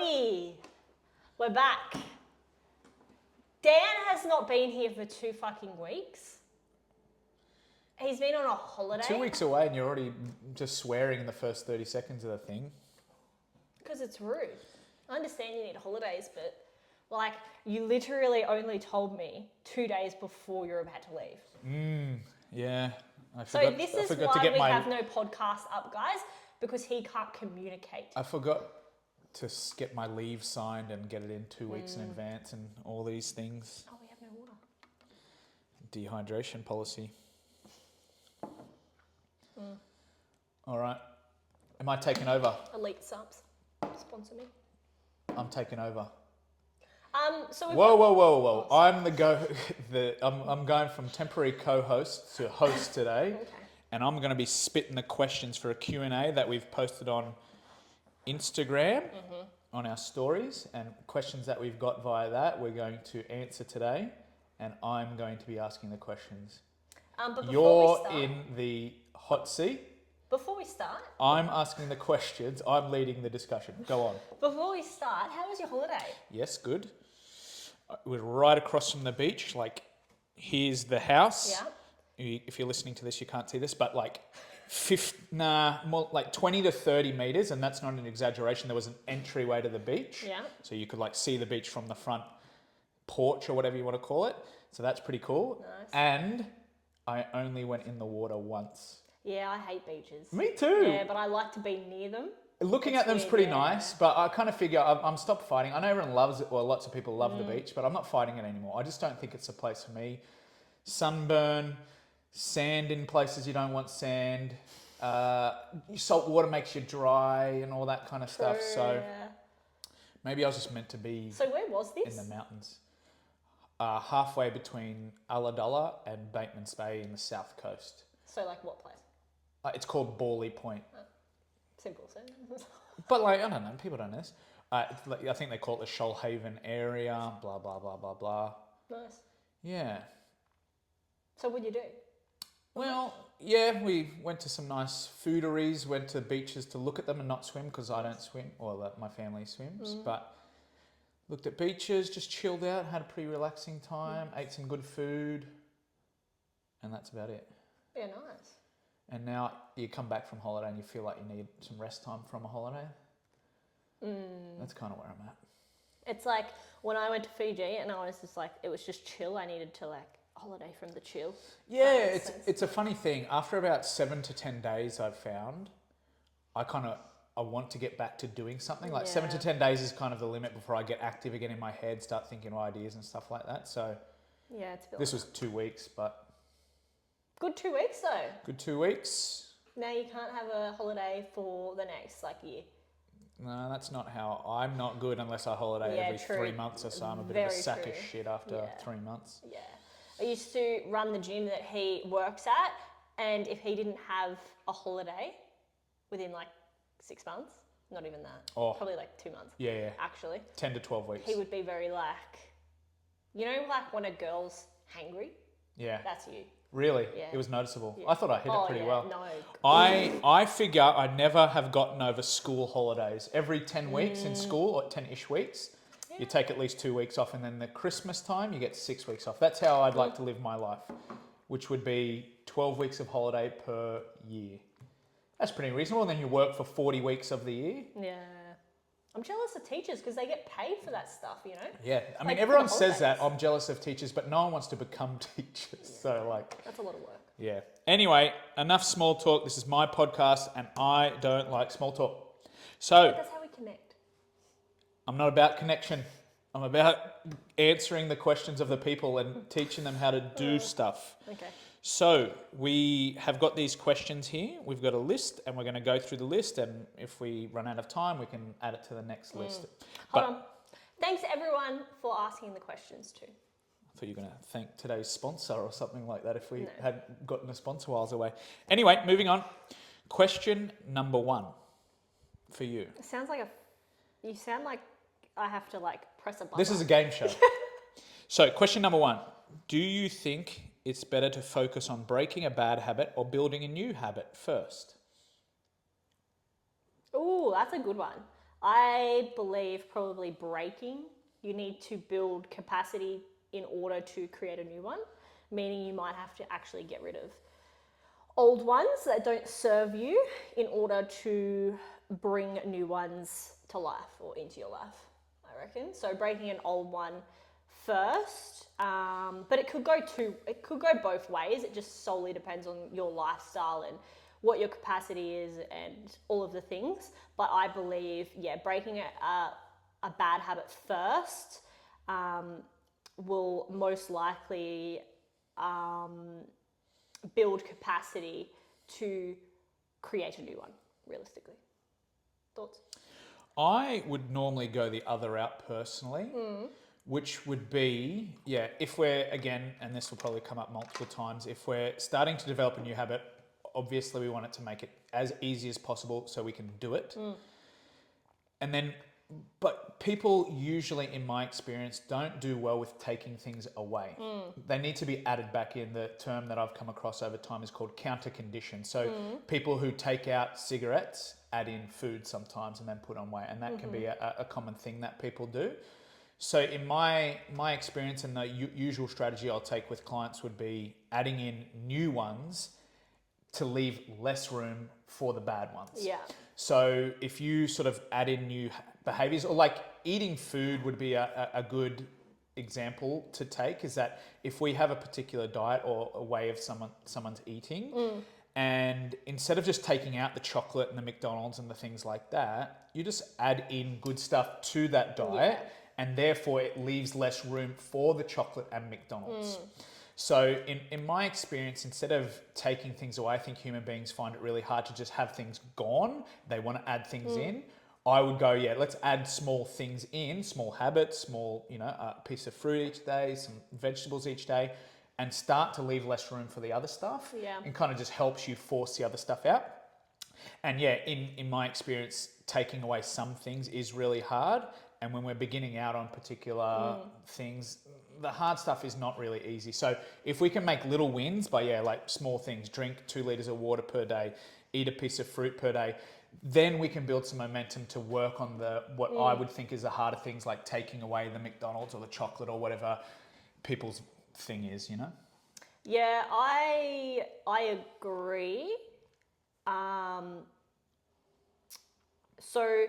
everybody. We're back. Dan has not been here for 2 fucking weeks. He's been on a holiday. 2 weeks away and you're already just swearing in the first 30 seconds of the thing. Because it's rude. I understand you need holidays, but like you literally only told me 2 days before you're about to leave. Yeah. So this is why we have no podcast up, guys, because he can't communicate. I forgot to get my leave signed and get it in 2 weeks in advance and all these things. Oh, we have no water. Dehydration policy. All right. Am I taking over? Elite subs. Sponsor me. I'm taking over. So we've Whoa. I'm I'm going from temporary co-host to host today. Okay. And I'm going to be spitting the questions for a Q&A that we've posted on Instagram on our stories, and questions that we've got via that we're going to answer today, and I'm going to be asking the questions. But You're in the hot seat. Before we start, I'm asking the questions. I'm leading the discussion. Go on. Before we start, how was your holiday? Yes, good. It was right across from the beach. Like, here's the house. Yeah. If you're listening to this, you can't see this, but like, more like 20 to 30 meters, and that's not an exaggeration. There was an entryway to the beach. Yeah. So you could like see the beach from the front porch or whatever you want to call it. So that's pretty cool. Nice. And I only went in the water once. Yeah, I hate beaches. Me too. Yeah, but I like to be near them. Looking at them's pretty nice, but I kind of figure I'm stopped fighting. I know everyone loves it, well, lots of people love the beach, but I'm not fighting it anymore. I just don't think it's a place for me. Sunburn, sand in places you don't want sand, salt water makes you dry and all that kind of stuff. So maybe I was just meant to be So where was this? in the mountains. Halfway between Ulladulla and Bateman's Bay in the south coast. So like what place? It's called Borley Point. Simple sentence. But like, I don't know, people don't know this. I think they call it the Shoalhaven area, blah, blah, blah, blah, blah. Nice. Yeah. So what'd you do? Well, yeah, we went to some nice fooderies, went to beaches to look at them and not swim because I don't swim, or my family swims, but looked at beaches, just chilled out, had a pretty relaxing time, ate some good food, and that's about it. Yeah, nice. And now you come back from holiday and you feel like you need some rest time from a holiday. That's kind of where I'm at. It's like when I went to Fiji and I was just like, it was just chill. I needed to like holiday from the chill. Yeah, it's a funny thing. After about 7 to 10 days, I've found, I want to get back to doing something. Like 7 to 10 days is kind of the limit before I get active again in my head, start thinking of ideas and stuff like that. So yeah, it's this was 2 weeks, but good 2 weeks though. good 2 weeks. Now you can't have a holiday for the next like year. No, that's not how. I'm not good unless I holiday every true. 3 months or so. I'm a bit of a Very sack true. of shit after 3 months. Yeah. I used to run the gym that he works at, and if he didn't have a holiday within like 6 months, not even that, probably like 2 months. Yeah. Actually, 10 to 12 weeks. he would be very like, you know, like when a girl's hangry. Yeah. That's you. Really? Yeah. It was noticeable. Yeah. I thought I hit it pretty well. No. I figure I never have gotten over school holidays. Every 10 weeks in school, or 10-ish weeks, you take at least 2 weeks off, and then the Christmas time, you get 6 weeks off. That's how I'd like to live my life, which would be 12 weeks of holiday per year. That's pretty reasonable. And then you work for 40 weeks of the year. Yeah. I'm jealous of teachers because they get paid for that stuff, you know? Yeah. I mean, Like, everyone for the says that. holidays. I'm jealous of teachers, but no one wants to become teachers. Yeah. So, like... That's a lot of work. Yeah. Anyway, enough small talk. This is my podcast, and I don't like small talk. So, That's how we connect. I'm not about connection. I'm about answering the questions of the people and teaching them how to do stuff. Okay. So, we have got these questions here. We've got a list, and we're going to go through the list, and if we run out of time, we can add it to the next list. Hold on. Thanks everyone for asking the questions too. I thought you were going to thank today's sponsor or something like that if we had gotten a sponsor whiles away. Anyway, moving on. Question number 1 for you. It sounds like you sound like I have to like press a button. This is a game show. So, question number 1. Do you think it's better to focus on breaking a bad habit or building a new habit first? Ooh, that's a good one. I believe probably breaking. You need to build capacity in order to create a new one, meaning you might have to actually get rid of old ones that don't serve you in order to bring new ones to life or into your life, I reckon. So breaking an old one first, but it could go both ways. It just solely depends on your lifestyle and what your capacity is and all of the things. But I believe, breaking a bad habit first will most likely build capacity to create a new one, realistically. Thoughts? I would normally go the other route personally, which would be, if we're, again, and this will probably come up multiple times, if we're starting to develop a new habit, obviously we want it to make it as easy as possible so we can do it. And then, but people usually, in my experience, don't do well with taking things away. They need to be added back in. The term that I've come across over time is called counter condition. So people who take out cigarettes add in food sometimes and then put on weight. And that can be a common thing that people do. So in my experience, and the usual strategy I'll take with clients would be adding in new ones to leave less room for the bad ones. Yeah. So if you sort of add in new behaviors, or like eating food would be a good example to take, is that if we have a particular diet or a way of someone's eating, and instead of just taking out the chocolate and the McDonald's and the things like that, you just add in good stuff to that diet, and therefore it leaves less room for the chocolate and McDonald's. So in my experience, instead of taking things away, I think human beings find it really hard to just have things gone. They want to add things in. I would go, let's add small things in, small habits, small, a piece of fruit each day, some vegetables each day, and start to leave less room for the other stuff. Yeah. And kind of just helps you force the other stuff out. And in my experience, taking away some things is really hard. And when we're beginning out on particular things, the hard stuff is not really easy. So if we can make little wins by, like small things, drink 2 liters of water per day, eat a piece of fruit per day, then we can build some momentum to work on what I would think is the harder things, like taking away the McDonald's or the chocolate or whatever people's thing is, Yeah, I agree. So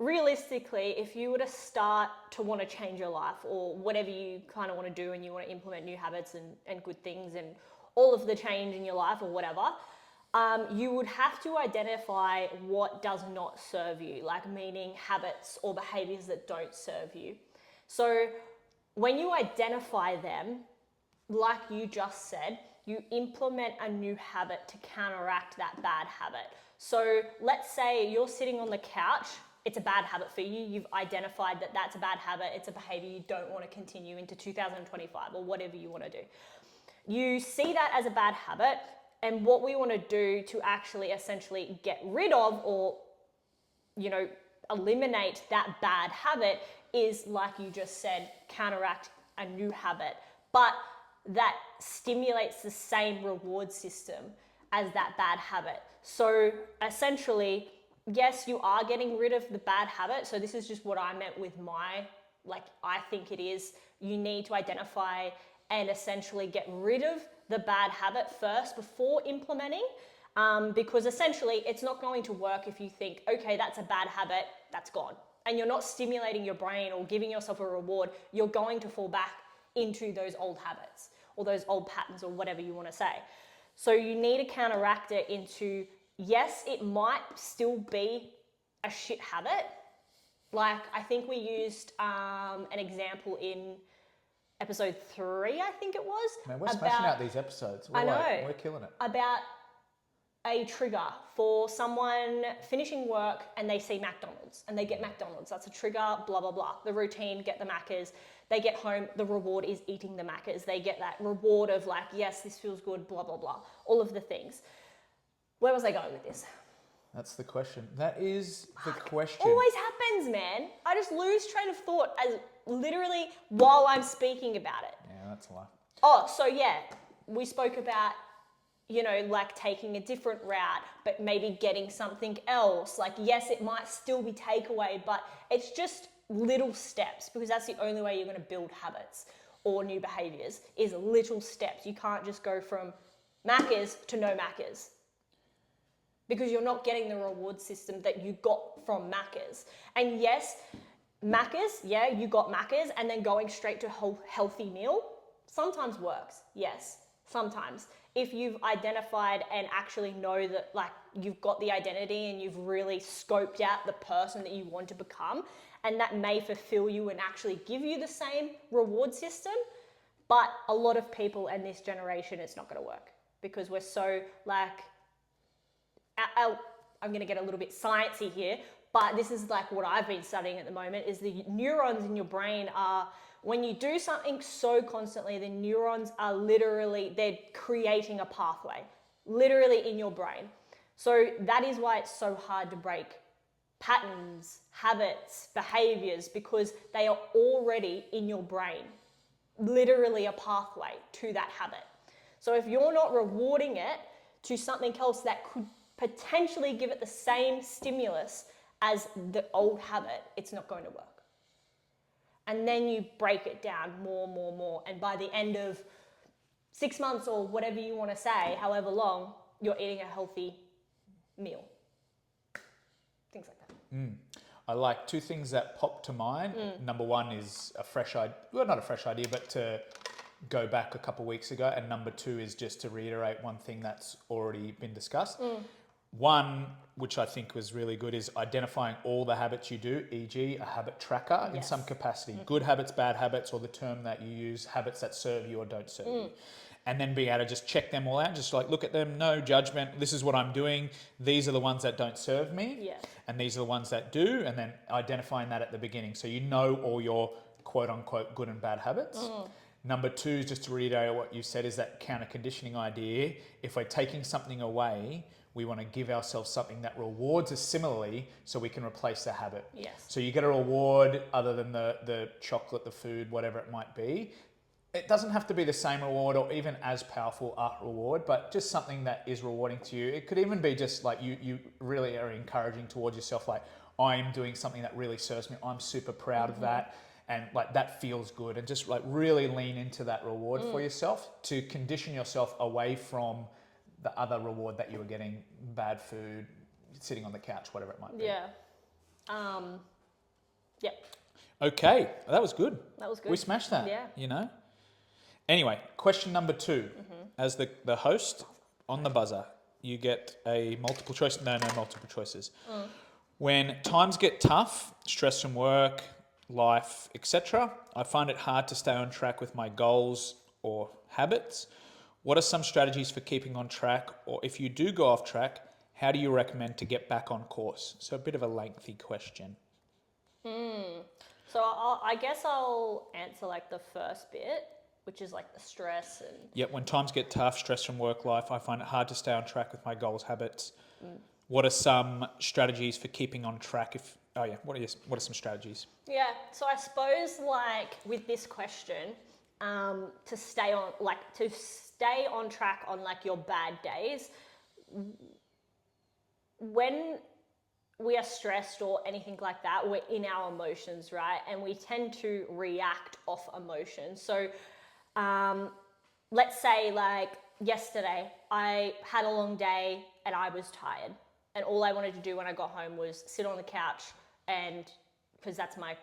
realistically, if you were to start to want to change your life or whatever you kind of want to do and you want to implement new habits and good things and all of the change in your life or whatever, you would have to identify what does not serve you, like meaning habits or behaviors that don't serve you. So when you identify them, like you just said, you implement a new habit to counteract that bad habit. So let's say you're sitting on the couch. It's a bad habit for you. You've identified that that's a bad habit. It's a behavior you don't want to continue into 2025 or whatever you want to do. You see that as a bad habit, and what we want to do to actually essentially get rid of or, eliminate that bad habit is, like you just said, counteract a new habit. But that stimulates the same reward system as that bad habit. So essentially, yes, you are getting rid of the bad habit. So this is just what I meant with I think it is, you need to identify and essentially get rid of the bad habit first before implementing, because essentially it's not going to work if you think, okay, that's a bad habit, that's gone. And you're not stimulating your brain or giving yourself a reward. You're going to fall back into those old habits or those old patterns or whatever you want to say. So you need to counteract it into, yes, it might still be a shit habit. Like I think we used an example in episode 3, I think it was. Man, we're smashing out these episodes. We're killing it. About a trigger for someone finishing work and they see McDonald's and they get McDonald's. That's a trigger, blah, blah, blah. The routine, get the Maccas. They get home, the reward is eating the Maccas. They get that reward of like, yes, this feels good, blah, blah, blah. All of the things. Where was I going with this? That's the question. That is the question. Always happens, man. I just lose train of thought as literally while I'm speaking about it. Yeah, that's a lie. Oh, so yeah, we spoke about like taking a different route, but maybe getting something else. Like, yes, it might still be takeaway, but it's just little steps, because that's the only way you're going to build habits or new behaviors, is little steps. You can't just go from Macca's to no Macca's, because you're not getting the reward system that you got from Macca's. And yes, Macca's, yeah, you got Macca's, and then going straight to a healthy meal sometimes works. Yes, sometimes. If you've identified and actually know that, like, you've got the identity and you've really scoped out the person that you want to become, and that may fulfill you and actually give you the same reward system. But a lot of people in this generation, it's not going to work, because we're so like, I'm going to get a little bit sciencey here, but this is like what I've been studying at the moment, is the neurons in your brain are, when you do something so constantly, the neurons are literally, they're creating a pathway, literally in your brain. So that is why it's so hard to break patterns, habits, behaviors, because they are already in your brain, literally a pathway to that habit. So if you're not rewarding it to something else that could potentially give it the same stimulus as the old habit, it's not going to work. And then you break it down more. And by the end of 6 months, or whatever you want to say, however long, you're eating a healthy meal. Things like that. I like two things that pop to mind. Number one is a fresh idea, well, not a fresh idea, but to go back a couple of weeks ago. And number two is just to reiterate one thing that's already been discussed. One, which I think was really good, is identifying all the habits you do, e.g. a habit tracker in some capacity. Good habits, bad habits, or the term that you use, habits that serve you or don't serve you. And then being able to just check them all out, just like look at them, no judgment, this is what I'm doing, these are the ones that don't serve me, and these are the ones that do, and then identifying that at the beginning so you know all your quote unquote good and bad habits. Number two, just to reiterate what you said, is that counter conditioning idea. If we're taking something away, we want to give ourselves something that rewards us similarly so we can replace the habit. So you get a reward other than the chocolate, the food, whatever it might be. It doesn't have to be the same reward or even as powerful a reward, but just something that is rewarding to you. It could even be just like you really are encouraging towards yourself, like, I'm doing something that really serves me. I'm super proud of that. And like that feels good. And just like really lean into that reward for yourself, to condition yourself away from the other reward that you were getting, bad food, sitting on the couch, whatever it might be. Okay, that was good. That was good. We smashed that. Yeah. Anyway, question number two. As the host on the buzzer, you get a multiple choice. No multiple choices. When times get tough, stress from work, life, etc., I find it hard to stay on track with my goals or habits. What are some strategies for keeping on track? Or if you do go off track, how do you recommend to get back on course? So a bit of a lengthy question. So I guess I'll answer like the first bit, which is like the stress and... Yep, when times get tough, stress from work life, I find it hard to stay on track with my goals, habits. What are some strategies for keeping on track? What are some strategies? Yeah, so I suppose like with this question, to stay on track on like your bad days, when we are stressed or anything like that, we're in our emotions, right? And we tend to react off emotion. So let's say like yesterday, I had a long day and I was tired. And all I wanted to do when I got home was sit on the couch, and because that's my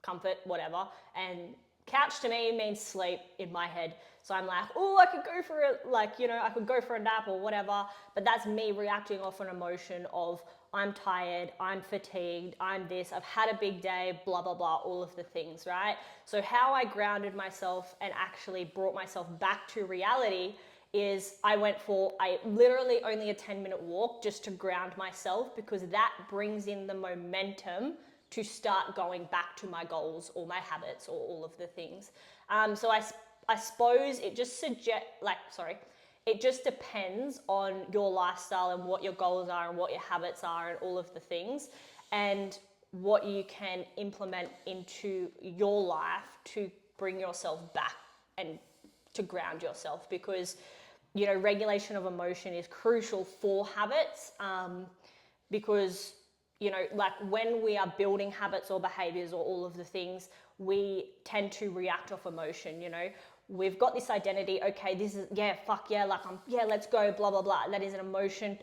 comfort, whatever. And couch to me means sleep in my head. So I'm like, oh, I could go for I could go for a nap or whatever. But that's me reacting off an emotion of I'm tired, I'm fatigued, I'm this, I've had a big day, blah, blah, blah, all of the things, right? So how I grounded myself and actually brought myself back to reality is I literally only a 10-minute walk just to ground myself, because that brings in the momentum to start going back to my goals or my habits or all of the things. So I suppose it just it just depends on your lifestyle and what your goals are and what your habits are and all of the things, and what you can implement into your life to bring yourself back and to ground yourself. Because regulation of emotion is crucial for habits, because, like when we are building habits or behaviors or all of the things, we tend to react off emotion. We've got this identity. Okay, this is, yeah, fuck yeah, like let's go, blah, blah, blah. That is an emotion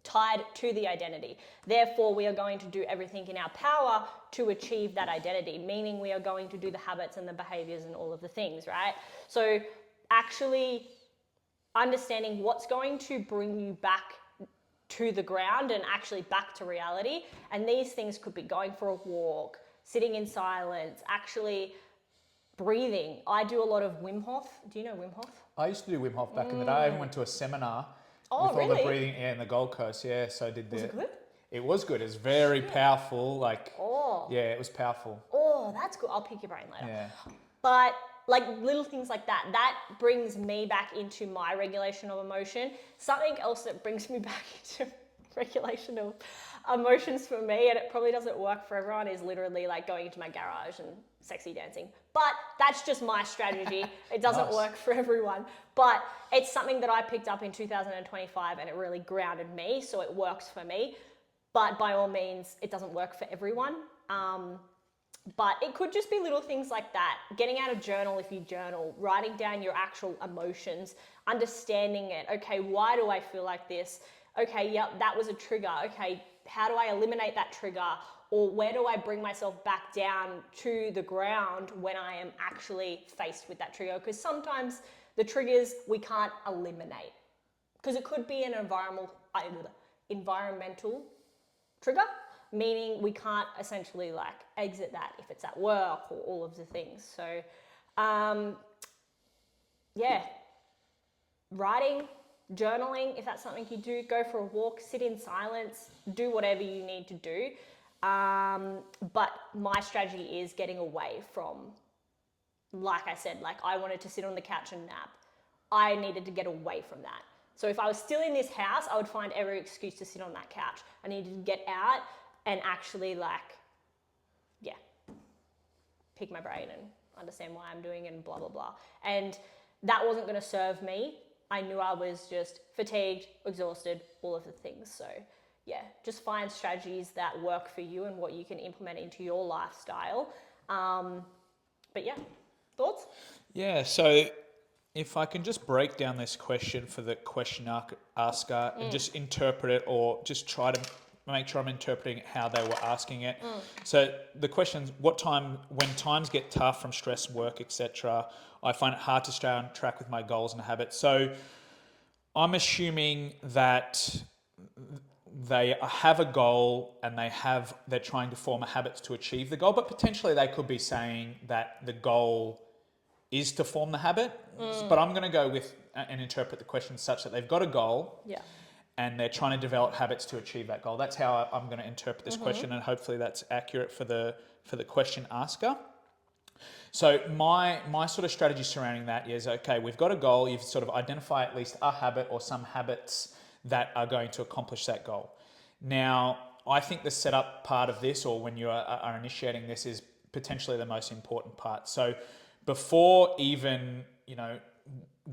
tied to the identity. Therefore, we are going to do everything in our power to achieve that identity, meaning we are going to do the habits and the behaviors and all of the things, right? So actually understanding what's going to bring you back to the ground and actually back to reality. And these things could be going for a walk, sitting in silence, actually breathing. I do a lot of Wim Hof. Do you know Wim Hof? I used to do Wim Hof back in the day. I even went to a seminar with all really? the breathing in the Gold Coast. Yeah, so I did the. Was it good? It was good. It was very powerful. Oh. Yeah, it was powerful. Oh, that's good. I'll pick your brain later. Yeah. But like little things like that brings me back into my regulation of emotion. Something else that brings me back into regulation of emotions for me, and it probably doesn't work for everyone, is literally like going into my garage and sexy dancing. But that's just my strategy. It doesn't Nice. work for everyone. But it's something that I picked up in 2025 and it really grounded me, so it works for me. But by all means, it doesn't work for everyone. But it could just be little things like that. Getting out a journal if you journal, writing down your actual emotions, understanding it. Okay, why do I feel like this? Okay, yep, that was a trigger. Okay, how do I eliminate that trigger? Or where do I bring myself back down to the ground when I am actually faced with that trigger? Because sometimes the triggers we can't eliminate. Because it could be an environmental trigger, meaning we can't essentially like exit that if it's at work or all of the things. So writing, journaling, if that's something you do, go for a walk, sit in silence, do whatever you need to do. But my strategy is getting away from, like I said, like I wanted to sit on the couch and nap. I needed to get away from that. So if I was still in this house, I would find every excuse to sit on that couch. I needed to get out and actually pick my brain and understand why I'm doing it and blah, blah, blah. And that wasn't going to serve me. I knew I was just fatigued, exhausted, all of the things. So yeah, just find strategies that work for you and what you can implement into your lifestyle. But yeah, thoughts? Yeah, so if I can just break down this question for the question asker and just interpret it, or just try to make sure I'm interpreting it how they were asking it. So the question's when times get tough from stress, work, etc., I find it hard to stay on track with my goals and habits. So I'm assuming that they have a goal and they're trying to form a habit to achieve the goal, but potentially they could be saying that the goal is to form the habit. But I'm going to go with and interpret the question such that they've got a goal. Yeah. And they're trying to develop habits to achieve that goal. That's how I'm going to interpret this question, and hopefully that's accurate for the question asker. So my sort of strategy surrounding that is, okay, we've got a goal. You've sort of identified at least a habit or some habits that are going to accomplish that goal. Now, I think the setup part of this, or when you are initiating this, is potentially the most important part. So before even,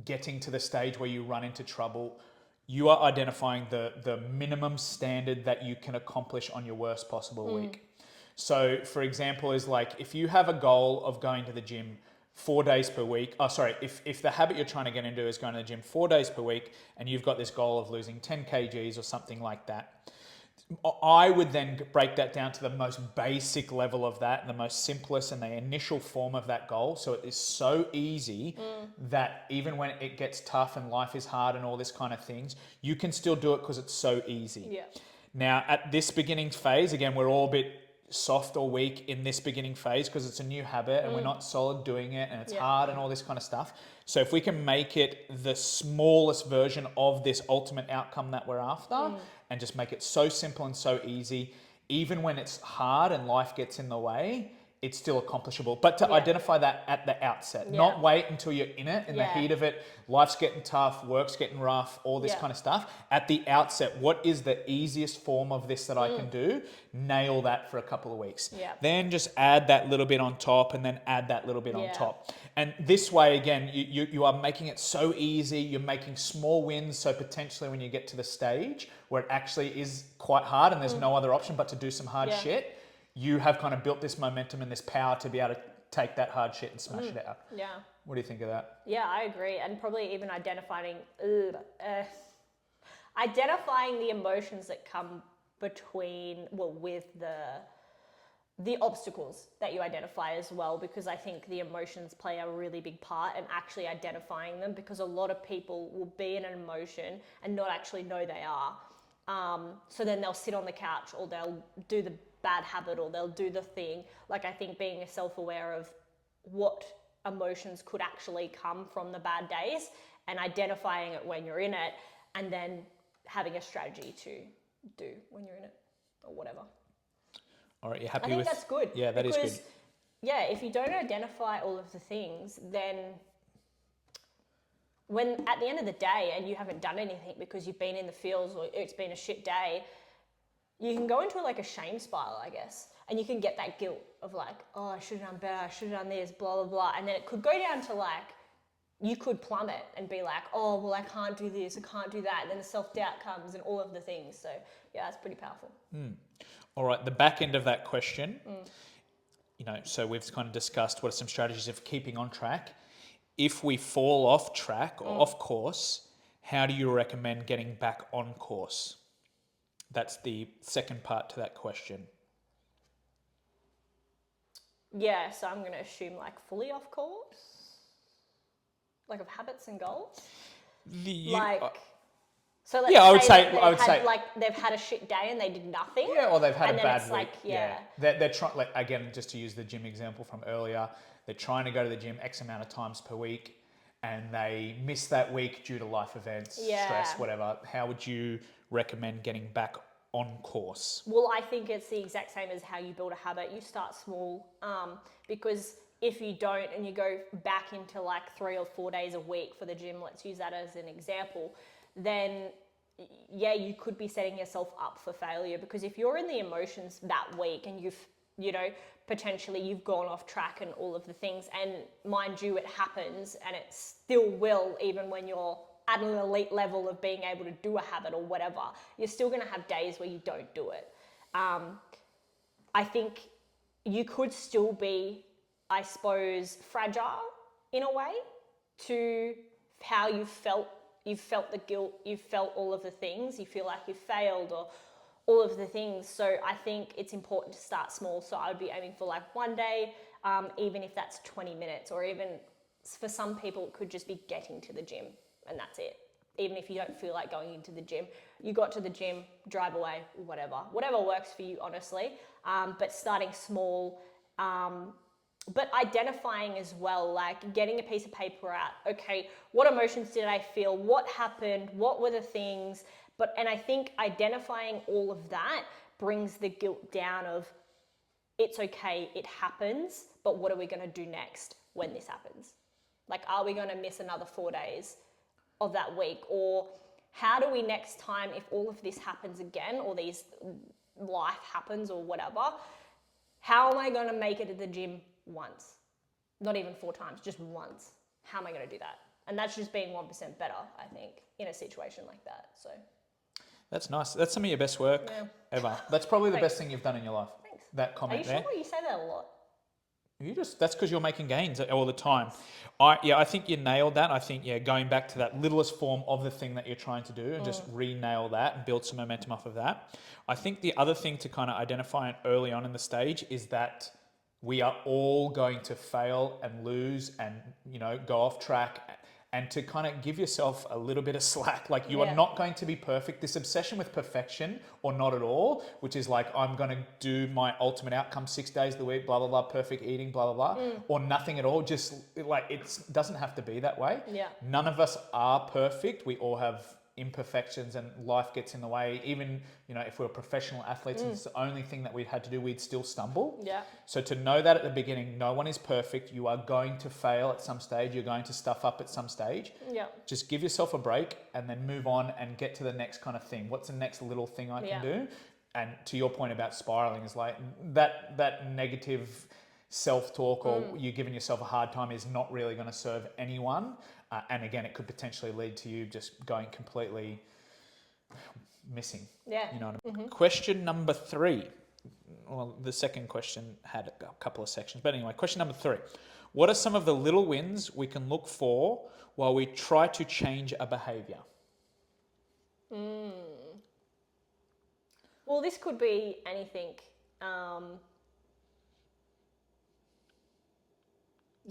getting to the stage where you run into trouble, you are identifying the minimum standard that you can accomplish on your worst possible week. So for example, is like if you have a goal of going to the gym 4 days per week, if the habit you're trying to get into is going to the gym 4 days per week and you've got this goal of losing 10 kgs or something like that, I would then break that down to the most basic level of that, and the most simplest and the initial form of that goal. So it is so easy that even when it gets tough and life is hard and all this kind of things, you can still do it because it's so easy. Yeah. Now, at this beginning phase, again, we're all a bit soft or weak in this beginning phase because it's a new habit and we're not solid doing it and it's hard and all this kind of stuff. So if we can make it the smallest version of this ultimate outcome that we're after and just make it so simple and so easy, even when it's hard and life gets in the way, it's still accomplishable. But to identify that at the outset, not wait until you're in it, in the heat of it, life's getting tough, work's getting rough, all this kind of stuff. At the outset, what is the easiest form of this that I can do? Nail that for a couple of weeks. Yeah. Then just add that little bit on top, and then add that little bit on top. And this way, again, you are making it so easy. You're making small wins, so potentially when you get to the stage where it actually is quite hard and there's no other option but to do some hard shit, you have kind of built this momentum and this power to be able to take that hard shit and smash it out. Yeah. What do you think of that? Yeah, I agree. And probably even identifying the emotions that come with the obstacles that you identify as well, because I think the emotions play a really big part in actually identifying them, because a lot of people will be in an emotion and not actually know they are. So then they'll sit on the couch, or they'll do the bad habit, or they'll do the thing. Like, I think being self-aware of what emotions could actually come from the bad days and identifying it when you're in it, and then having a strategy to do when you're in it or whatever. All right, you're happy I think with... that's good. Yeah, that is good. Yeah, if you don't identify all of the things, then when at the end of the day and you haven't done anything because you've been in the fields or it's been a shit day, you can go into like a shame spiral, I guess. And you can get that guilt of like, oh, I should have done better, I should have done this, blah, blah, blah. And then it could go down to like, you could plummet and be like, oh, well, I can't do this, I can't do that. And then the self-doubt comes and all of the things. So yeah, that's pretty powerful. All right, the back end of that question, so we've kind of discussed what are some strategies of keeping on track. If we fall off track or off course, how do you recommend getting back on course? That's the second part to that question. Yeah, so I'm going to assume like fully off course, like of habits and goals. So let's I would say like they've had a shit day and they did nothing. Yeah, or they've had and a then bad it's week. Like, They're trying, like, again, just to use the gym example from earlier, they're trying to go to the gym X amount of times per week, and they miss that week due to life events, stress, whatever. How would you recommend getting back on course? Well, I think it's the exact same as how you build a habit. You start small, because if you don't and you go back into like 3 or 4 days a week for the gym, let's use that as an example, then yeah, you could be setting yourself up for failure, because if you're in the emotions that week and potentially you've gone off track and all of the things, and mind you, it happens and it still will, even when you're at an elite level of being able to do a habit or whatever, you're still going to have days where you don't do it. I think you could still be, I suppose, fragile in a way to how you felt. You've felt the guilt, you've felt all of the things, you feel like you've failed or all of the things. So I think it's important to start small. So I would be aiming for like one day, even if that's 20 minutes, or even for some people, it could just be getting to the gym and that's it. Even if you don't feel like going into the gym, you got to the gym, drive away, whatever works for you, honestly. But starting small, but identifying as well, like getting a piece of paper out. Okay, what emotions did I feel? What happened? What were the things? And I think identifying all of that brings the guilt down of, it's okay, it happens, but what are we going to do next when this happens? Like, are we going to miss another 4 days of that week? Or how do we next time, if all of this happens again, or life happens or whatever, how am I going to make it to the gym once? Not even 4 times, just once. How am I going to do that? And that's just being 1% better, I think, in a situation like that. So that's nice. That's some of your best work ever. That's probably the Thanks. best thing you've done in your life. Thanks. That comment there. Are you sure? You say that a lot. That's because you're making gains all the time. I think you nailed that. I think, going back to that littlest form of the thing that you're trying to do and just re-nail that and build some momentum off of that. I think the other thing to kind of identify early on in the stage is that we are all going to fail and lose and, go off track, and to kind of give yourself a little bit of slack. Like, you are not going to be perfect. This obsession with perfection or not at all, which is like, I'm going to do my ultimate outcome 6 days of the week, blah, blah, blah, perfect eating, blah, blah, blah, or nothing at all. Just like, it doesn't have to be that way. Yeah. None of us are perfect. We all have imperfections and life gets in the way. Even, if we were professional athletes and it's the only thing that we had to do, we'd still stumble. Yeah. So to know that at the beginning, no one is perfect. You are going to fail at some stage. You're going to stuff up at some stage. Yeah. Just give yourself a break and then move on and get to the next kind of thing. What's the next little thing I can do? And to your point about spiraling, is like that negative self-talk or you giving yourself a hard time is not really going to serve anyone. And again, it could potentially lead to you just going completely missing. Yeah. You know what I mean? Question number 3. Well, the second question had a couple of sections. But anyway, question number 3. What are some of the little wins we can look for while we try to change a behavior? Well, this could be anything.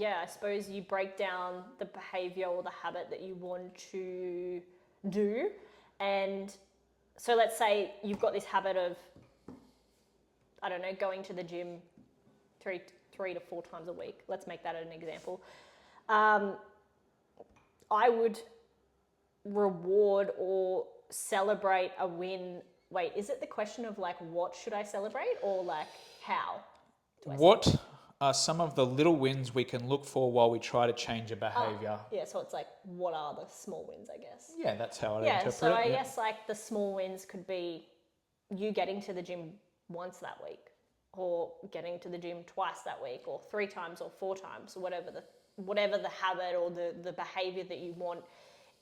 I suppose you break down the behavior or the habit that you want to do. And so let's say you've got this habit of, I don't know, going to the gym three to 4 times a week. Let's make that an example. I would reward or celebrate a win. Wait, is it the question of like, what should I celebrate or like how? What are some of the little wins we can look for while we try to change a behavior? So it's like, what are the small wins, I guess? Yeah, that's how I interpret so it. I guess like the small wins could be you getting to the gym once that week, or getting to the gym twice that week, or 3 times or 4 times, or whatever the habit or the behavior that you want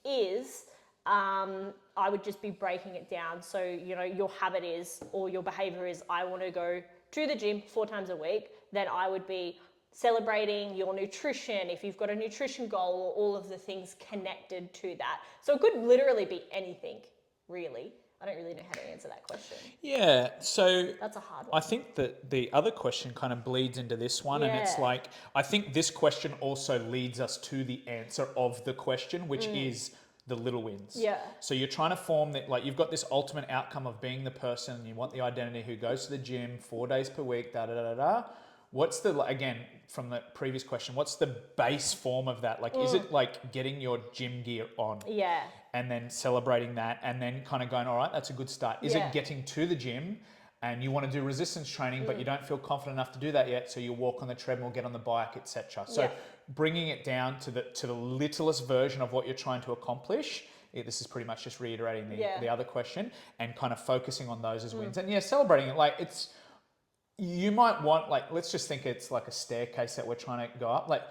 is. I would just be breaking it down. So, your habit is, or your behavior is, I want to go to the gym 4 times a week. Then I would be celebrating your nutrition, if you've got a nutrition goal, or all of the things connected to that. So it could literally be anything, really. I don't really know how to answer that question. Yeah, so That's a hard one. I think that the other question kind of bleeds into this one, and it's like, I think this question also leads us to the answer of the question, which is the little wins. Yeah. So you're trying to form that, like, you've got this ultimate outcome of being the person, you want the identity who goes to the gym 4 days per week, What's the, again, from the previous question, what's the base form of that? Like, is it like getting your gym gear on? Yeah. And then celebrating that and then kind of going, all right, that's a good start. Is it getting to the gym and you want to do resistance training, but you don't feel confident enough to do that yet, so you walk on the treadmill, get on the bike, etc. So bringing it down to the littlest version of what you're trying to accomplish. This is pretty much just reiterating the other question and kind of focusing on those as wins. And celebrating it. Like, it's, you might want, like, let's just think it's like a staircase that we're trying to go up. Like,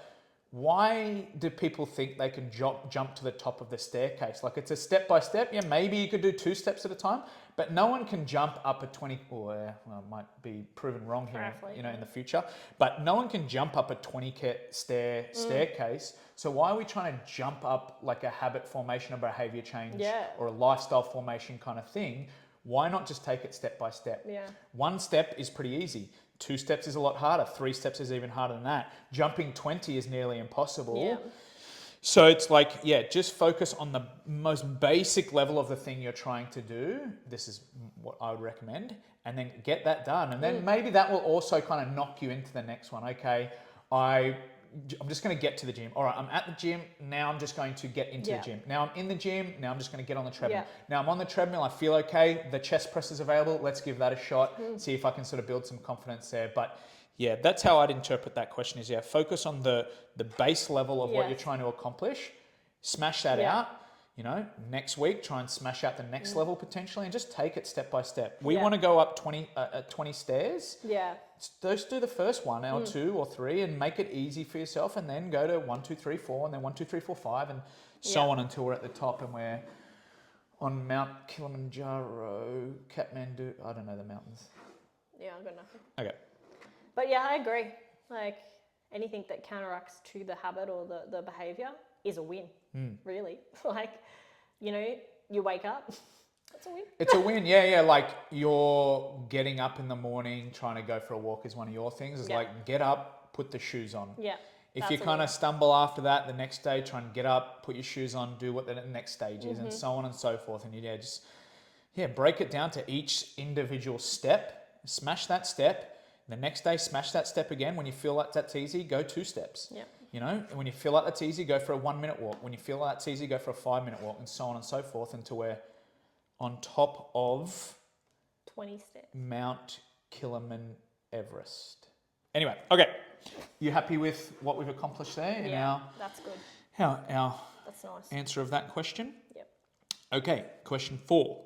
why do people think they can jump to the top of the staircase? Like, it's a step by step. Yeah, maybe you could do 2 steps at a time, but no one can jump up a 20, well, might be proven wrong here, in the future, but no one can jump up a 20 staircase. So why are we trying to jump up like a habit formation or behavior change or a lifestyle formation kind of thing? Why not just take it step by step? Yeah. 1 step is pretty easy. 2 steps is a lot harder. 3 steps is even harder than that. Jumping 20 is nearly impossible. Yeah. So it's like, just focus on the most basic level of the thing you're trying to do. This is what I would recommend. And then get that done. And then maybe that will also kind of knock you into the next one. Okay, I'm just going to get to the gym. All right, I'm at the gym. Now I'm just going to get into the gym. Now I'm in the gym. Now I'm just going to get on the treadmill. Now I'm on the treadmill. I feel okay. The chest press is available. Let's give that a shot. See if I can sort of build some confidence there. But that's how I'd interpret that question is, focus on the base level of what you're trying to accomplish. Smash that out. Next week, try and smash out the next level potentially and just take it step by step. We want to go up 20 stairs. Yeah. Just do the first 1 or 2 or 3 and make it easy for yourself, and then go to 1, 2, 3, 4, and then 1, 2, 3, 4, 5, and so on until we're at the top and we're on Mount Kilimanjaro, Kathmandu. I don't know the mountains. Yeah, I've got nothing. Okay. But I agree. Like, anything that counteracts to the habit or the behavior is a win, really. Like, you wake up, that's a win. It's a win, yeah. Like, you're getting up in the morning, trying to go for a walk is one of your things. It's like, get up, put the shoes on. Yeah. If you kind of stumble after that, the next day, try and get up, put your shoes on, do what the next stage is, and so on and so forth. And break it down to each individual step, smash that step. The next day, smash that step again. When you feel like that's easy, go 2 steps. Yeah. You know, and when you feel like that's easy, go for a 1 minute walk. When you feel like that's easy, go for a 5 minute walk, and so on and so forth until we're on top of 20 steps. Mount Kilimanjaro Everest. Anyway, okay. You happy with what we've accomplished there in Yeah, that's good. our That's nice. answer of that question? Yep. Okay, question 4.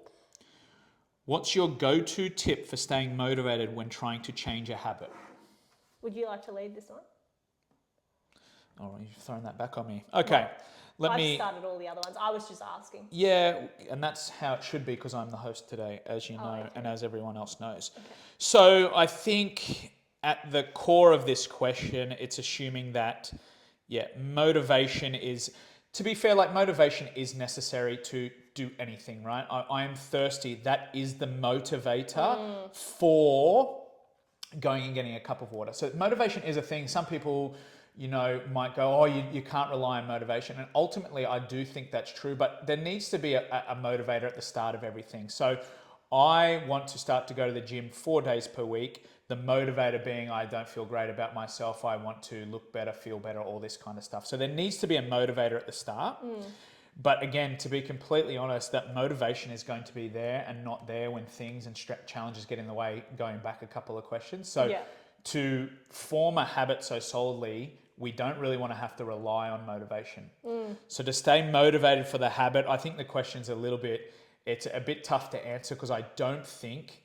What's your go-to tip for staying motivated when trying to change a habit? Would you like to lead this one? Oh, you've thrown that back on me. Okay, I've started all the other ones. I was just asking. Yeah, and that's how it should be because I'm the host today, as you know, okay. and as everyone else knows. Okay. So I think at the core of this question, it's assuming that, motivation is, to be fair, like motivation is necessary to do anything, right? I am thirsty. That is the motivator for going and getting a cup of water. So motivation is a thing. Some people, might go, oh, you can't rely on motivation. And ultimately, I do think that's true, but there needs to be a motivator at the start of everything. So I want to start to go to the gym 4 days per week. The motivator being I don't feel great about myself. I want to look better, feel better, all this kind of stuff. So there needs to be a motivator at the start. But again, to be completely honest, that motivation is going to be there and not there when things and challenges get in the way, going back a couple of questions. So to form a habit so solidly, we don't really want to have to rely on motivation. So to stay motivated for the habit, I think the question's it's a bit tough to answer because I don't think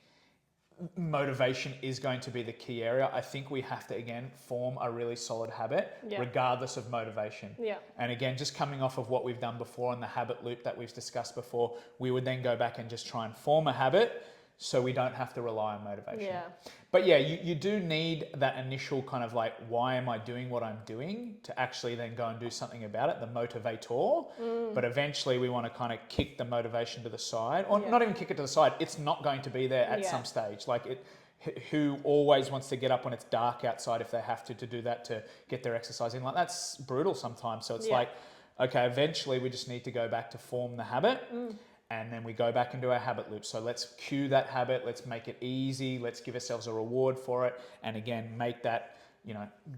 motivation is going to be the key area. I think we have to, again, form a really solid habit regardless of motivation. Yeah. And again, just coming off of what we've done before and the habit loop that we've discussed before, we would then go back and just try and form a habit so we don't have to rely on motivation. Yeah. But yeah, you do need that initial kind of like, why am I doing what I'm doing, to actually then go and do something about it, the motivator. But eventually we want to kind of kick the motivation to the side, or not even kick it to the side. It's not going to be there at some stage. Like who always wants to get up when it's dark outside if they have to do that to get their exercise in? Like that's brutal sometimes. So it's like, okay, eventually we just need to go back to form the habit. And then we go back into our habit loop. So let's cue that habit. Let's make it easy. Let's give ourselves a reward for it. And again, make that,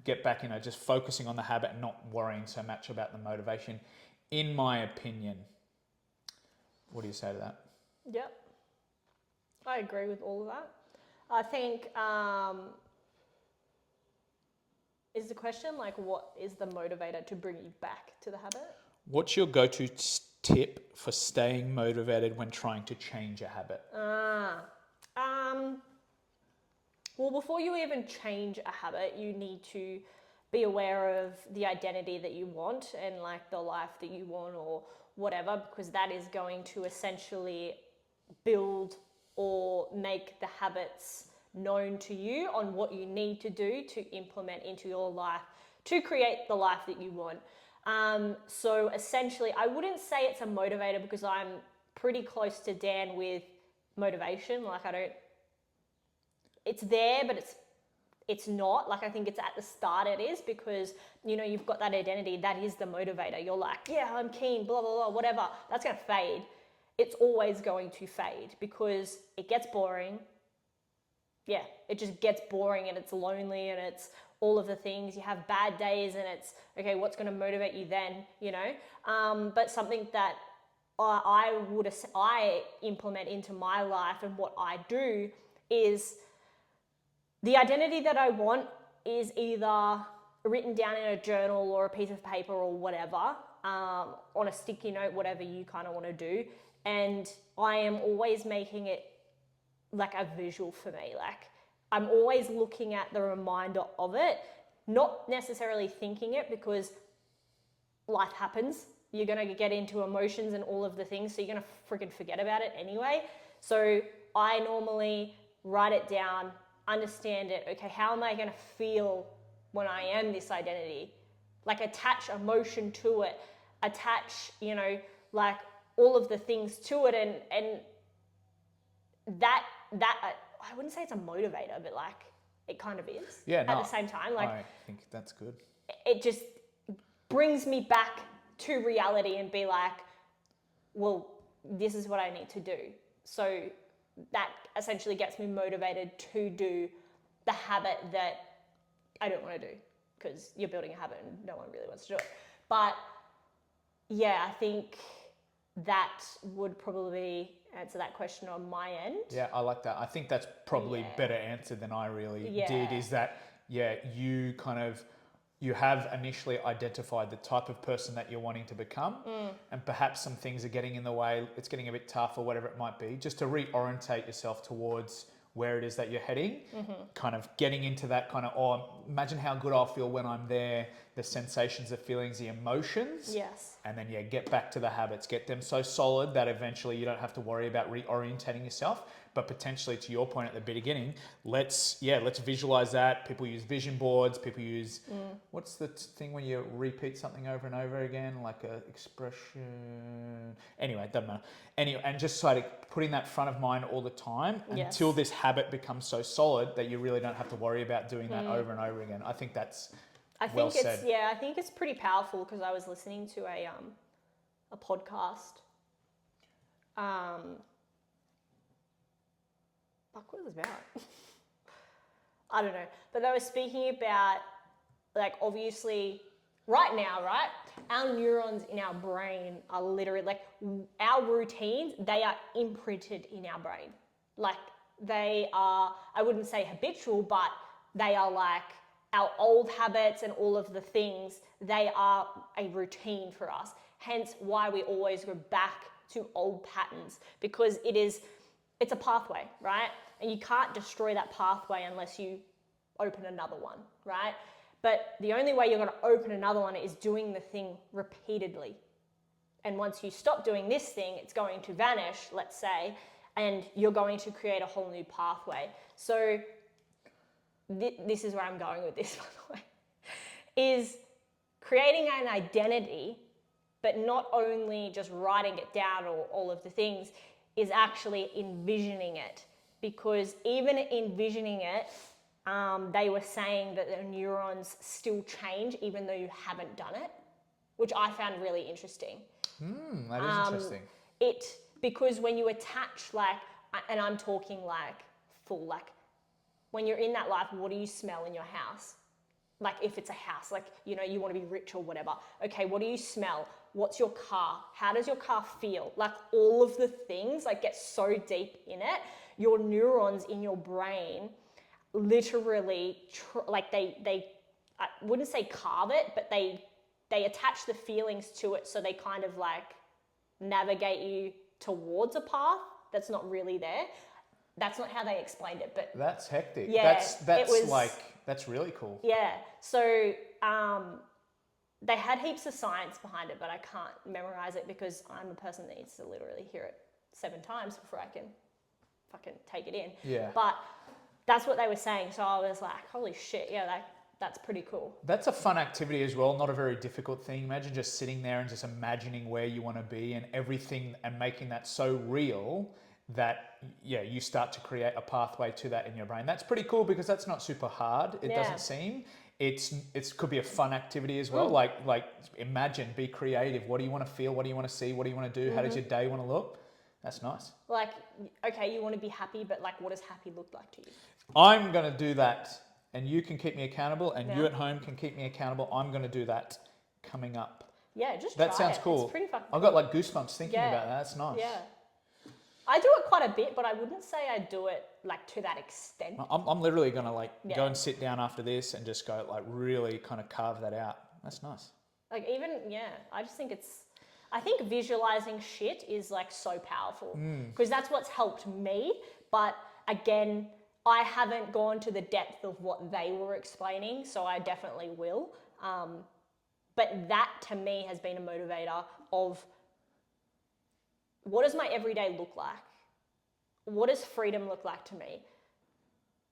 get back, just focusing on the habit and not worrying so much about the motivation, in my opinion. What do you say to that? Yep. I agree with all of that. I think, is the question like, what is the motivator to bring you back to the habit? What's your go-to tip for staying motivated when trying to change a habit? Well, before you even change a habit, you need to be aware of the identity that you want and like the life that you want or whatever, because that is going to essentially build or make the habits known to you on what you need to do to implement into your life to create the life that you want. So essentially, I wouldn't say it's a motivator because I'm pretty close to Dan with motivation. Like it's there, but it's not. Like I think it's at the start it is because, you've got that identity. That is the motivator. You're like, yeah, I'm keen, blah, blah, blah, whatever. That's going to fade. It's always going to fade because it gets boring. Yeah, it just gets boring and it's lonely and it's all of the things. You have bad days and it's, okay, what's going to motivate you then, But something that I implement into my life and what I do is the identity that I want is either written down in a journal or a piece of paper or whatever, on a sticky note, whatever you kind of want to do. And I am always making it like a visual for me. Like I'm always looking at the reminder of it, not necessarily thinking it because life happens. You're going to get into emotions and all of the things. So you're going to freaking forget about it anyway. So I normally write it down, understand it. Okay, how am I going to feel when I am this identity? Like attach emotion to it, attach, like all of the things to it. And that I wouldn't say it's a motivator, but like it kind of is. Yeah, at the same time, like I think that's good. It just brings me back to reality and be like, well, this is what I need to do. So that essentially gets me motivated to do the habit that I don't want to do. because you're building a habit and no one really wants to do it. But yeah, I think that would probably answer that question on my end. Yeah, I like that. I think that's probably Yeah. better answered than I really did. Yeah. Is that, you kind of, you have initially identified the type of person that you're wanting to become, and perhaps some things are getting in the way, it's getting a bit tough or whatever it might be, just to reorientate yourself towards where it is that you're heading, kind of getting into that kind of, imagine how good I'll feel when I'm there, the sensations, the feelings, the emotions. Yes. And then, get back to the habits, get them so solid that eventually you don't have to worry about reorientating yourself. But potentially, to your point at the beginning, let's visualize that. People use vision boards. People use, what's the thing when you repeat something over and over again, like a expression? Anyway, it doesn't matter. Anyway, and just sort of putting that front of mind all the time until this habit becomes so solid that you really don't have to worry about doing that over and over again. I think that's well said. I think it's pretty powerful, because I was listening to a podcast. Fuck, what was it about? I don't know. But they were speaking about, like, obviously, right now, right? Our neurons in our brain are literally, like, our routines, they are imprinted in our brain. Like, they are, I wouldn't say habitual, but they are like our old habits and all of the things, they are a routine for us. Hence why we always go back to old patterns, because it's a pathway, right? And you can't destroy that pathway unless you open another one, right? But the only way you're going to open another one is doing the thing repeatedly. And once you stop doing this thing, it's going to vanish, let's say, and you're going to create a whole new pathway. So this is where I'm going with this, by the way, is creating an identity, but not only just writing it down or all of the things, is actually envisioning it. Because even envisioning it, they were saying that the neurons still change even though you haven't done it, which I found really interesting. That is interesting. Because when you attach, like, and I'm talking like full, like, when you're in that life, what do you smell in your house? Like, if it's a house, like, you want to be rich or whatever. Okay, what do you smell? What's your car? How does your car feel? Like, all of the things, like, get so deep in it. Your neurons in your brain literally, they I wouldn't say carve it, but they attach the feelings to it, so they kind of like navigate you towards a path that's not really there. That's not how they explained it, but that's hectic. Yeah, that's really cool. Yeah. So they had heaps of science behind it, but I can't memorize it because I'm a person that needs to literally hear it 7 times before I can fucking take it in. Yeah. But that's what they were saying. So I was like, holy shit, yeah, that's pretty cool. That's a fun activity as well, not a very difficult thing. Imagine just sitting there and just imagining where you want to be and everything, and making that so real that, you start to create a pathway to that in your brain. That's pretty cool, because that's not super hard. It doesn't seem. It could be a fun activity as well. Like imagine, be creative. What do you want to feel? What do you want to see? What do you want to do? How does your day want to look? That's nice. Like, okay, you want to be happy, but like, what does happy look like to you? I'm going to do that, and you can keep me accountable, and you at home can keep me accountable. I'm going to do that coming up. Yeah, just that try sounds it. cool. It's pretty fucking I've got like goosebumps thinking Yeah. about that. That's nice. Yeah. I do it quite a bit, but I wouldn't say I do it like to that extent. I'm literally going to go and sit down after this and just go like really kind of carve that out. That's nice. Like, even, I just think I think visualizing shit is like so powerful, because that's what's helped me. But again, I haven't gone to the depth of what they were explaining, so I definitely will. But that to me has been a motivator of, what does my everyday look like? What does freedom look like to me?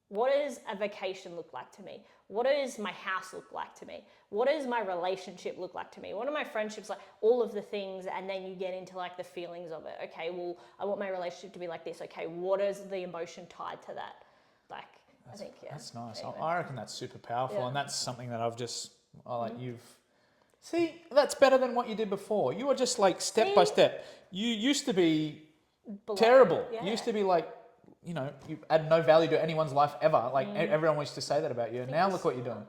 What does a vacation look like to me? What does my house look like to me? What does my relationship look like to me? What are my friendships like? All of the things, and then you get into like the feelings of it. Okay, well, I want my relationship to be like this. Okay, what is the emotion tied to that? Like, I think, That's nice. Anyway. I reckon that's super powerful, and that's something that you've... See, that's better than what you did before. You were just like step by step. You used to be terrible. Yeah. You used to be like, you add no value to anyone's life ever. Like everyone used to say that about you. Now look what you're doing.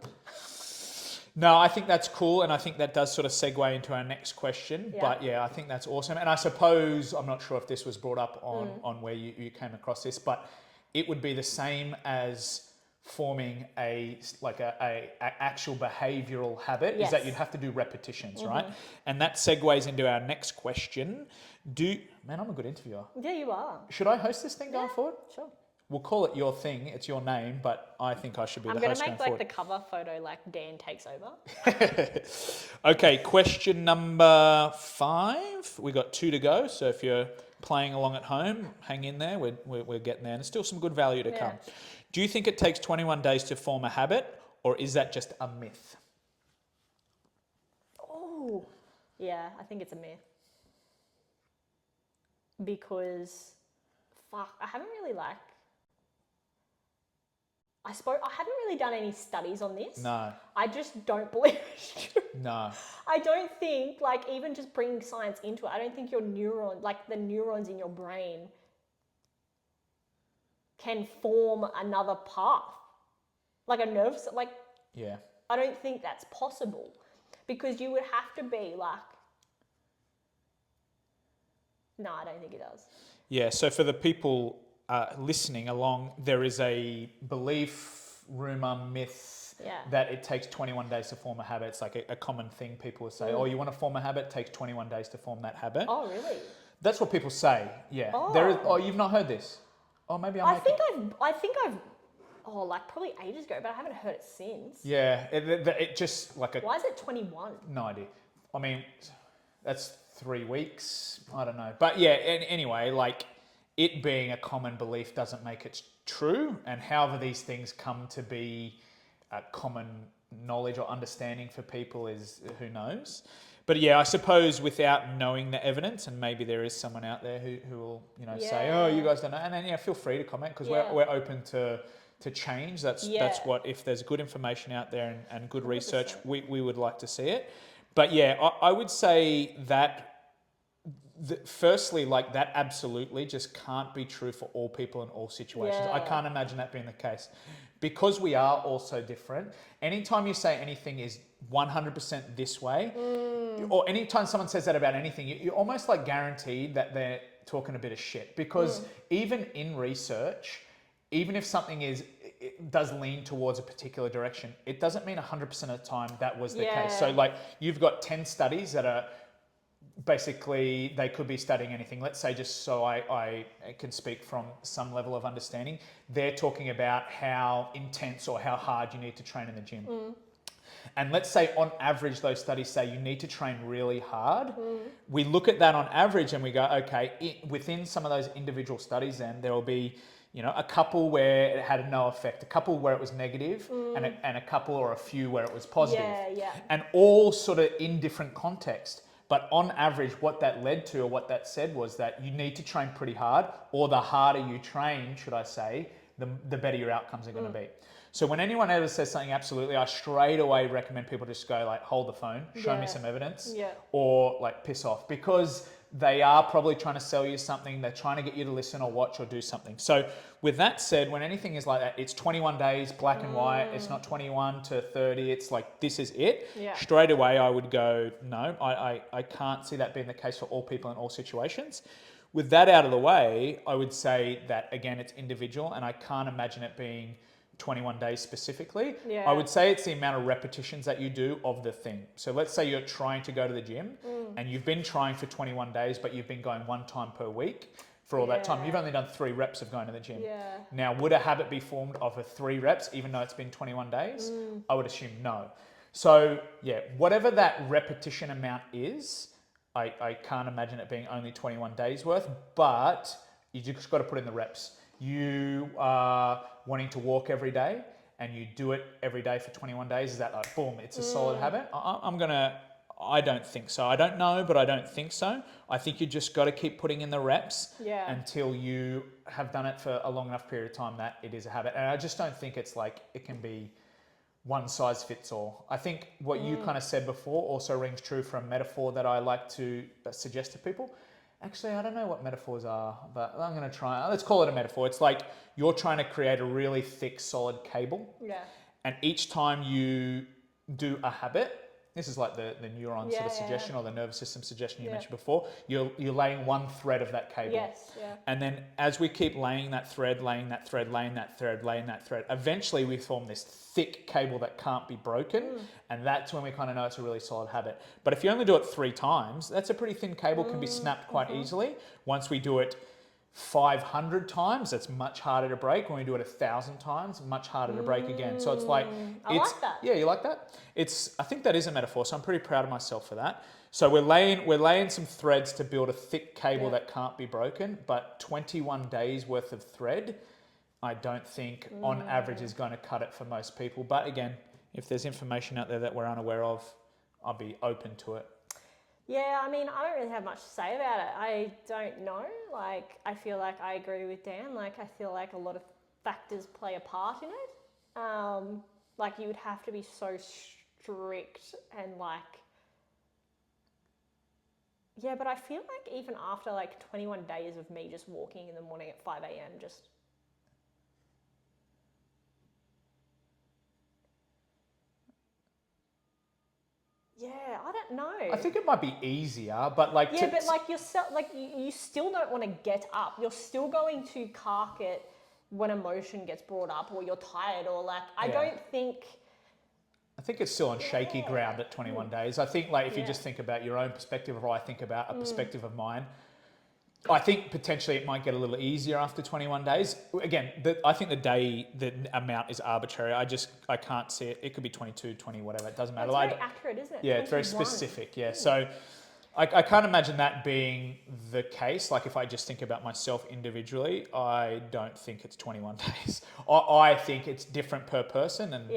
No, I think that's cool, and I think that does sort of segue into our next question. Yeah. But yeah, I think that's awesome. And I suppose, I'm not sure if this was brought up on where you came across this, but it would be the same as forming a actual behavioral habit, is that Yes. you'd have to do repetitions, right? And that segues into our next question. Man, I'm a good interviewer. Yeah, you are. Should I host this thing going Yeah. forward? Sure. We'll call it your thing. It's your name, but I think I should be I'm the gonna host make going like forward. the cover photo like Dan takes over. Okay, question number 5. We got 2 to go, so if you're playing along at home, hang in there. We're getting there, and there's still some good value to come. Do you think it takes 21 days to form a habit, or is that just a myth? Oh, yeah, I think it's a myth. Because, I haven't really I haven't really done any studies on this. No, I just don't believe it's true. no. I don't think, even just bringing science into it, I don't think your the neurons in your brain can form another path. Like a nerve, Yeah. I don't think that's possible. Because you would have to be no, I don't think it does. Yeah, so for the people listening along, there is a belief, rumor, myth Yeah. that it takes 21 days to form a habit. It's like a common thing people will say, oh, you want to form a habit? It takes 21 days to form that habit. Oh, really? That's what people say, yeah. Oh. You've not heard this? Oh, maybe I think I've probably ages ago, but I haven't heard it since. Yeah, it just like a... Why is it 21? No idea. I mean, that's 3 weeks. I don't know. But yeah, anyway, it being a common belief doesn't make it true. And however these things come to be a common knowledge or understanding for people is who knows. But yeah, I suppose without knowing the evidence, and maybe there is someone out there who will say, oh, you guys don't know. And then feel free to comment, because we're open to change. That's what, if there's good information out there and good 100%. research, we would like to see it. But yeah, I would say that firstly, that absolutely just can't be true for all people in all situations. Yeah. I can't imagine that being the case. Because we are all so different, anytime you say anything is 100% this way, or anytime someone says that about anything, you're almost guaranteed that they're talking a bit of shit. Because even in research, even if something it does lean towards a particular direction, it doesn't mean 100% of the time that was the case. So you've got 10 studies that are basically, they could be studying anything. Let's say, just so I can speak from some level of understanding, they're talking about how intense or how hard you need to train in the gym. And let's say on average, those studies say you need to train really hard. We look at that on average and we go, okay, within some of those individual studies, then there will be a couple where it had no effect, a couple where it was negative, and a couple or a few where it was positive. Yeah. And all sort of in different context. But on average, what that led to, or what that said, was that you need to train pretty hard, or the harder you train, should I say, the better your outcomes are going to be. So when anyone ever says something absolutely, I straight away recommend people just go hold the phone, show me some evidence, or piss off, because they are probably trying to sell you something. They're trying to get you to listen or watch or do something. So with that said, when anything is like that, it's 21 days, black and white. It's not 21 to 30. It's this is it. Yeah. Straight away, I would go, no, I can't see that being the case for all people in all situations. With that out of the way, I would say that, again, it's individual, and I can't imagine it being 21 days specifically. Yeah. I would say it's the amount of repetitions that you do of the thing. So let's say you're trying to go to the gym and you've been trying for 21 days, but you've been going 1 time per week for all that time. You've only done 3 reps of going to the gym. Yeah. Now, would a habit be formed of 3 reps, even though it's been 21 days? I would assume no. So yeah, whatever that repetition amount is, I can't imagine it being only 21 days worth, but you just got to put in the reps. You are wanting to walk every day and you do it every day for 21 days. Is that boom, it's a solid habit? I don't think so. I don't know, but I don't think so. I think you just got to keep putting in the reps until you have done it for a long enough period of time that it is a habit. And I just don't think it's it can be one size fits all. I think what you kind of said before also rings true for a metaphor that I like to suggest to people. Actually, I don't know what metaphors are, but I'm going to try. Let's call it a metaphor. It's like you're trying to create a really thick, solid cable. Yeah. And each time you do a habit, this is like the neuron sort of suggestion or the nervous system suggestion you mentioned before, you're laying one thread of that cable. Yes, yeah. And then as we keep laying that thread, eventually we form this thick cable that can't be broken. And that's when we kind of know it's a really solid habit. But if you only do it 3 times, that's a pretty thin cable, can be snapped quite easily. Once we do it 500 times, it's much harder to break. When we do it 1,000 times, much harder to break again. So it's like, I like that. Yeah, you like that? I think that is a metaphor, so I'm pretty proud of myself for that. So we're laying some threads to build a thick cable that can't be broken, but 21 days worth of thread, I don't think on average is going to cut it for most people. But again, if there's information out there that we're unaware of, I'll be open to it. Yeah, I mean, I don't really have much to say about it. I don't know. Like, I feel like I agree with Dan. Like, I feel like a lot of factors play a part in it. Like, you would have to be so strict and like, yeah, but I feel like even after like 21 days of me just walking in the morning at 5 a.m. just... Yeah, I don't know. I think it might be easier, but like... Yeah, but like yourself, like you still don't want to get up. You're still going to cark it when emotion gets brought up or you're tired or like, I don't think... I think it's still on shaky ground at 21 days. I think like if you just think about your own perspective or I think about a perspective of mine, I think potentially it might get a little easier after 21 days. Again, I think the amount is arbitrary. I can't see it. It could be 22, 20, whatever. It doesn't matter. It's very accurate, isn't it? Yeah, it's very specific. Yeah. So I can't imagine that being the case. Like if I just think about myself individually, I don't think it's 21 days. I think it's different per person, and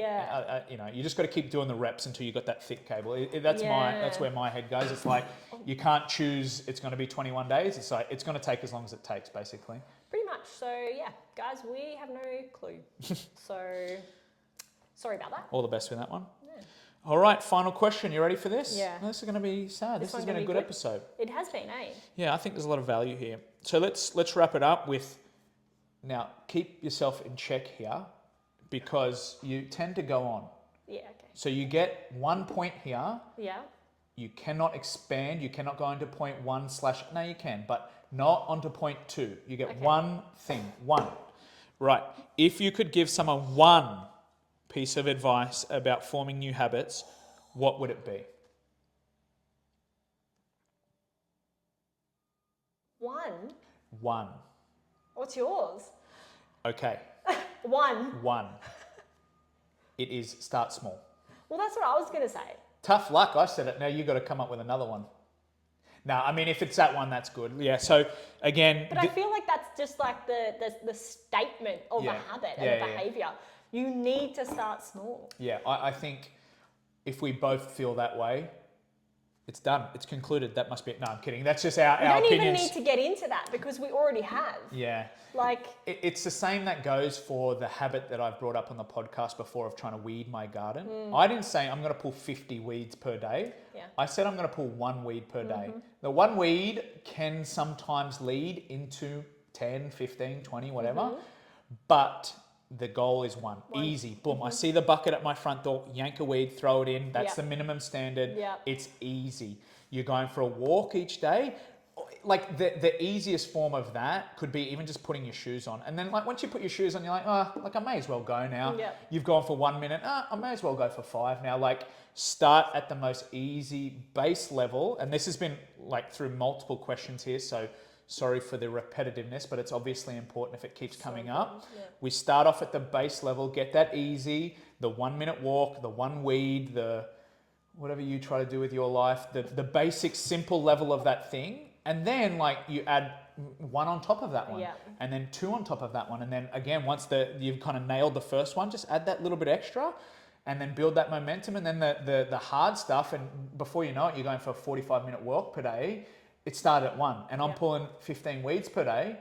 you know, you just got to keep doing the reps until you got that thick cable. That's where my head goes. It's like you can't choose. It's going to be 21 days. It's like it's going to take as long as it takes, basically. Pretty much. So yeah, guys, we have no clue. So sorry about that. All the best with that one. All right, final question. You ready for this? Yeah. This is going to be sad. This has been a good episode. It has been, eh? Yeah, I think there's a lot of value here. So let's wrap it up with, now keep yourself in check here because you tend to go on. Yeah, okay. So you get 1 point here. Yeah. You cannot expand. You cannot go into point 1 / no, you can, but not onto point 2. You get one thing, one. Right. If you could give someone one piece of advice about forming new habits, what would it be? One. What's yours? Okay. One. It is start small. Well, that's what I was going to say. Tough luck, I said it. Now you got to come up with another one. Now, I mean, if it's that one, that's good. Yeah, so again... But I feel like that's just like the statement of a habit and a behaviour. You need to start small. Yeah, I think if we both feel that way, it's done. It's concluded. That must be it. No, I'm kidding. That's just our opinions. We don't even need to get into that because we already have. Yeah. Like... It's the same that goes for the habit that I've brought up on the podcast before of trying to weed my garden. I didn't say I'm going to pull 50 weeds per day. Yeah. I said I'm going to pull 1 weed per day. The 1 weed can sometimes lead into 10, 15, 20, whatever. But... the goal is one. Easy. Boom. I see the bucket at my front door, yank a weed, throw it in. That's the minimum standard. It's easy. You're going for a walk each day. Like the easiest form of that could be even just putting your shoes on. And then like once you put your shoes on, you're like, like I may as well go now. You've gone for 1 minute. I may as well go for 5 now. Like start at the most easy base level. And this has been like through multiple questions here. So sorry for the repetitiveness, but it's obviously important if it keeps coming up. We start off at the base level, get that easy, the 1 minute walk, the 1 weed, the whatever you try to do with your life, the basic simple level of that thing. And then like you add 1 on top of that one and then 2 on top of that one. And then again, once you've kind of nailed the first one, just add that little bit extra and then build that momentum. And then the hard stuff. And before you know it, you're going for a 45-minute walk per day. It started at 1 and I'm pulling 15 weeds per day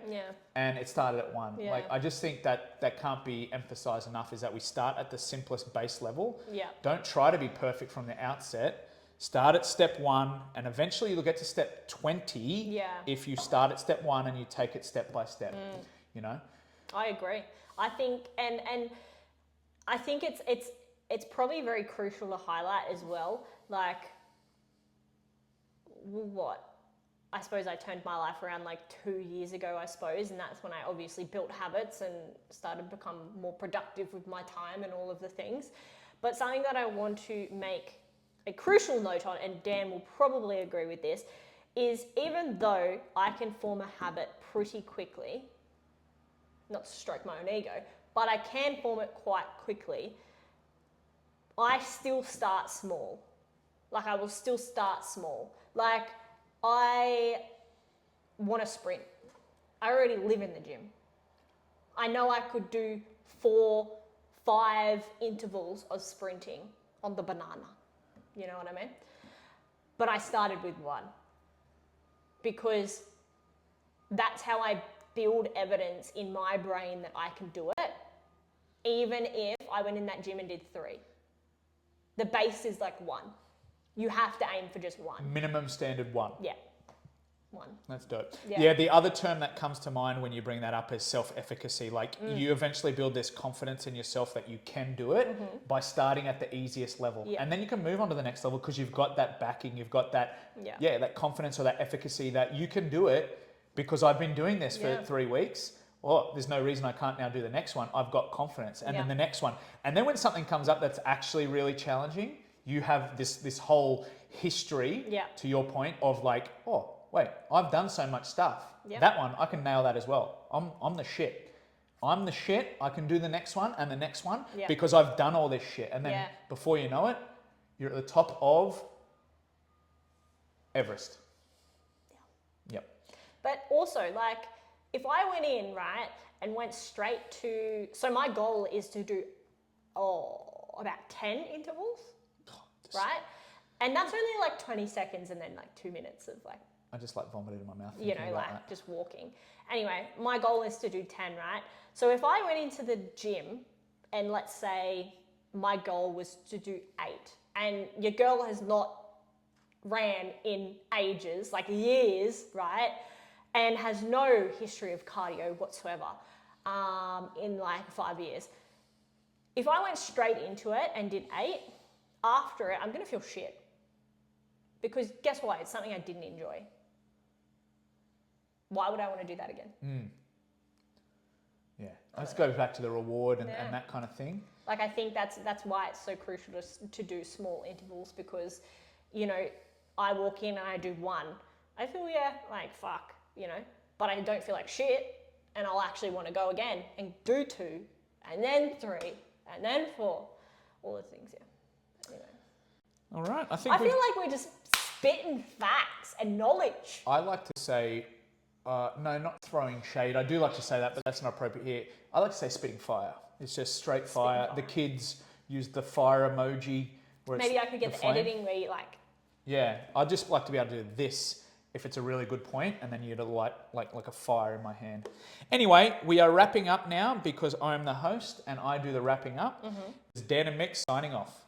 and it started at 1. Like I just think that can't be emphasized enough is that we start at the simplest base level. Don't try to be perfect from the outset. Start at step 1 and eventually you'll get to step 20 if you start at step 1 and you take it step by step, you know? I agree. I think, and I think it's it's probably very crucial to highlight as well. Like, what? I suppose I turned my life around like 2 years ago, I suppose, and that's when I obviously built habits and started to become more productive with my time and all of the things. But something that I want to make a crucial note on, and Dan will probably agree with this, is even though I can form a habit pretty quickly, not to stroke my own ego, but I can form it quite quickly, I still start small. Like, I will still start small. Like, I want to sprint. I already live in the gym. I know I could do 4, 5 intervals of sprinting on the banana. You know what I mean? But I started with 1 because that's how I build evidence in my brain that I can do it, even if I went in that gym and did 3. The base is like 1. You have to aim for just 1. Minimum standard 1. Yeah. 1. That's dope. Yeah. Yeah, the other term that comes to mind when you bring that up is self-efficacy. Like, you eventually build this confidence in yourself that you can do it by starting at the easiest level. Yeah. And then you can move on to the next level because you've got that backing, you've got that, Yeah. that confidence or that efficacy that you can do it because I've been doing this for Yeah. 3 weeks. Well, there's no reason I can't now do the next one. I've got confidence. And Yeah. then the next one. And then when something comes up that's actually really challenging, you have this whole history, Yeah. to your point, of like, oh, wait, I've done so much stuff. Yep. That one, I can nail that as well. I'm the shit. I'm the shit. I can do the next one and the next one Yep. because I've done all this shit. And then Yeah. before you know it, you're at the top of Everest. Yep. But also, like, if I went in, right, and went straight to, so my goal is to do, about 10 intervals, right? And that's only like 20 seconds and then like 2 minutes of like, I just like vomited in my mouth. you thinking know, about like that. just walking. Anyway, my goal is to do 10, right? So if I went into the gym and let's say my goal was to do 8 and your girl has not ran in ages, like years, right? And has no history of cardio whatsoever in like 5 years. If I went straight into it and did 8, after it, I'm going to feel shit. Because guess what? It's something I didn't enjoy. Why would I want to do that again? Yeah. Let's go back to the reward and, Yeah. and that kind of thing. Like, I think that's why it's so crucial to do small intervals because, you know, I walk in and I do 1. I feel, like, fuck, you know, but I don't feel like shit and I'll actually want to go again and do 2 and then 3 and then 4. All the things, Anyway. All right. I think I feel like we're just spitting facts and knowledge. I like to say, no, not throwing shade. I do like to say that, but that's not appropriate here. I like to say spitting fire. It's just straight fire. fire. The kids use the fire emoji. Where Maybe it's I could get the flame. editing where you like, Yeah, I'd just like to be able to do this if it's a really good point, and then you'd light like a fire in my hand. Anyway, we are wrapping up now because I'm the host and I do the wrapping up. It's Dan and Mick signing off.